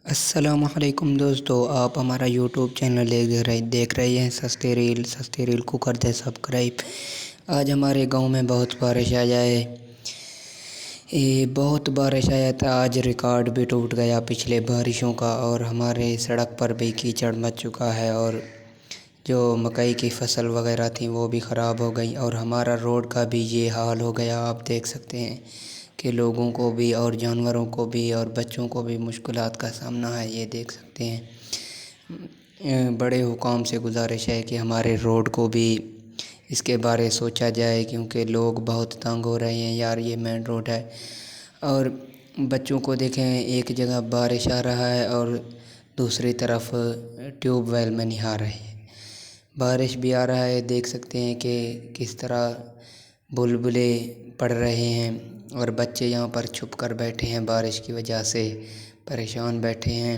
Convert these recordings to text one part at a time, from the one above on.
السلام علیکم دوستو، آپ ہمارا یوٹیوب چینل دیکھ رہے ہیں سستی ریل کو کر دیں سبسکرائب۔ آج ہمارے گاؤں میں بہت بارش آیا تھا۔ آج ریکارڈ بھی ٹوٹ گیا پچھلے بارشوں کا، اور ہمارے سڑک پر بھی کیچڑ مچ چکا ہے، اور جو مکئی کی فصل وغیرہ تھی وہ بھی خراب ہو گئی، اور ہمارا روڈ کا بھی یہ حال ہو گیا۔ آپ دیکھ سکتے ہیں کہ لوگوں کو بھی اور جانوروں کو بھی اور بچوں کو بھی مشکلات کا سامنا ہے۔ یہ دیکھ سکتے ہیں، بڑے حکام سے گزارش ہے کہ ہمارے روڈ کو بھی اس کے بارے سوچا جائے، کیونکہ لوگ بہت تنگ ہو رہے ہیں یار۔ یہ مین روڈ ہے، اور بچوں کو دیکھیں، ایک جگہ بارش آ رہا ہے اور دوسری طرف ٹیوب ویل میں نہا رہے ہیں۔ بارش بھی آ رہا ہے، دیکھ سکتے ہیں کہ کس طرح بلبلے پڑ رہے ہیں، اور بچے یہاں پر چھپ کر بیٹھے ہیں، بارش کی وجہ سے پریشان بیٹھے ہیں۔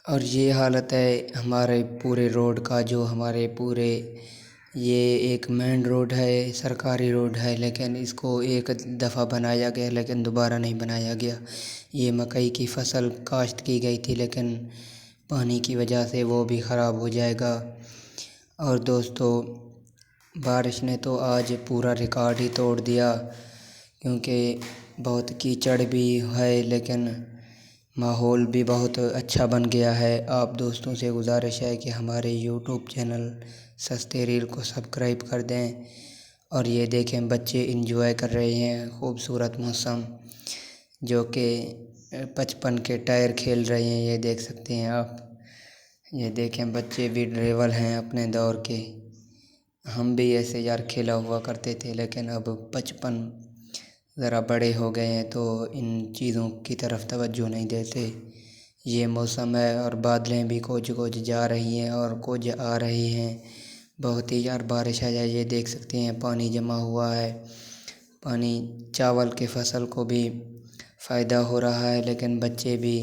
اور یہ حالت ہے ہمارے پورے روڈ کا، جو ہمارے پورے یہ ایک مین روڈ ہے، سرکاری روڈ ہے، لیکن اس کو ایک دفعہ بنایا گیا لیکن دوبارہ نہیں بنایا گیا۔ یہ مکئی کی فصل کاشت کی گئی تھی، لیکن پانی کی وجہ سے وہ بھی خراب ہو جائے گا۔ اور دوستو، بارش نے تو آج پورا ریکارڈ ہی توڑ دیا، کیونکہ بہت کیچڑ بھی ہے، لیکن ماحول بھی بہت اچھا بن گیا ہے۔ آپ دوستوں سے گزارش ہے کہ ہمارے یوٹیوب چینل سستی ریل کو سبسکرائب کر دیں۔ اور یہ دیکھیں، بچے انجوائے کر رہے ہیں خوبصورت موسم، جو کہ 55 کے ٹائر کھیل رہے ہیں۔ یہ دیکھ سکتے ہیں آپ، یہ دیکھیں بچے بھی ڈرائیور ہیں اپنے دور کے۔ ہم بھی ایسے یار کھیلا ہوا کرتے تھے، لیکن اب 55 ذرا بڑے ہو گئے ہیں تو ان چیزوں کی طرف توجہ نہیں دیتے۔ یہ موسم ہے، اور بادلیں بھی کچھ جا رہی ہیں اور کچھ آ رہی ہیں۔ بہت ہی یار بارش آ جائے۔ یہ دیکھ سکتے ہیں پانی جمع ہوا ہے، پانی چاول کے فصل کو بھی فائدہ ہو رہا ہے، لیکن بچے بھی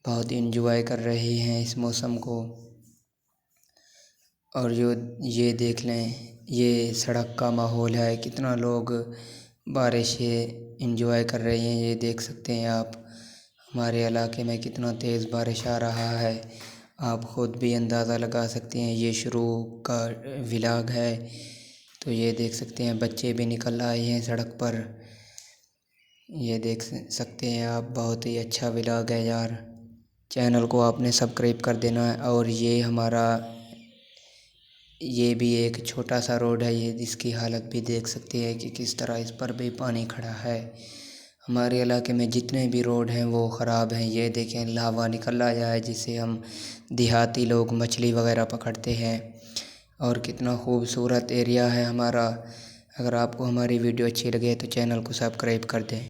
بہت انجوائے کر رہے ہیں اس موسم کو۔ اور یہ دیکھ لیں، یہ سڑک کا ماحول ہے، کتنا لوگ بارش سے انجوائے کر رہے ہیں۔ یہ دیکھ سکتے ہیں آپ، ہمارے علاقے میں کتنا تیز بارش آ رہا ہے، آپ خود بھی اندازہ لگا سکتے ہیں۔ یہ شروع کا ولاگ ہے، تو یہ دیکھ سکتے ہیں بچے بھی نکل آئے ہیں سڑک پر۔ یہ دیکھ سکتے ہیں آپ، بہت ہی اچھا ولاگ ہے یار۔ چینل کو آپ نے سبسکرائب کر دینا ہے۔ اور یہ ہمارا یہ بھی ایک چھوٹا سا روڈ ہے، یہ اس کی حالت بھی دیکھ سکتے ہیں کہ کس طرح اس پر بھی پانی کھڑا ہے۔ ہمارے علاقے میں جتنے بھی روڈ ہیں وہ خراب ہیں۔ یہ دیکھیں، لاوا نکل آیا ہے، جس سے ہم دیہاتی لوگ مچھلی وغیرہ پکڑتے ہیں، اور کتنا خوبصورت ایریا ہے ہمارا۔ اگر آپ کو ہماری ویڈیو اچھی لگے تو چینل کو سبسکرائب کر دیں۔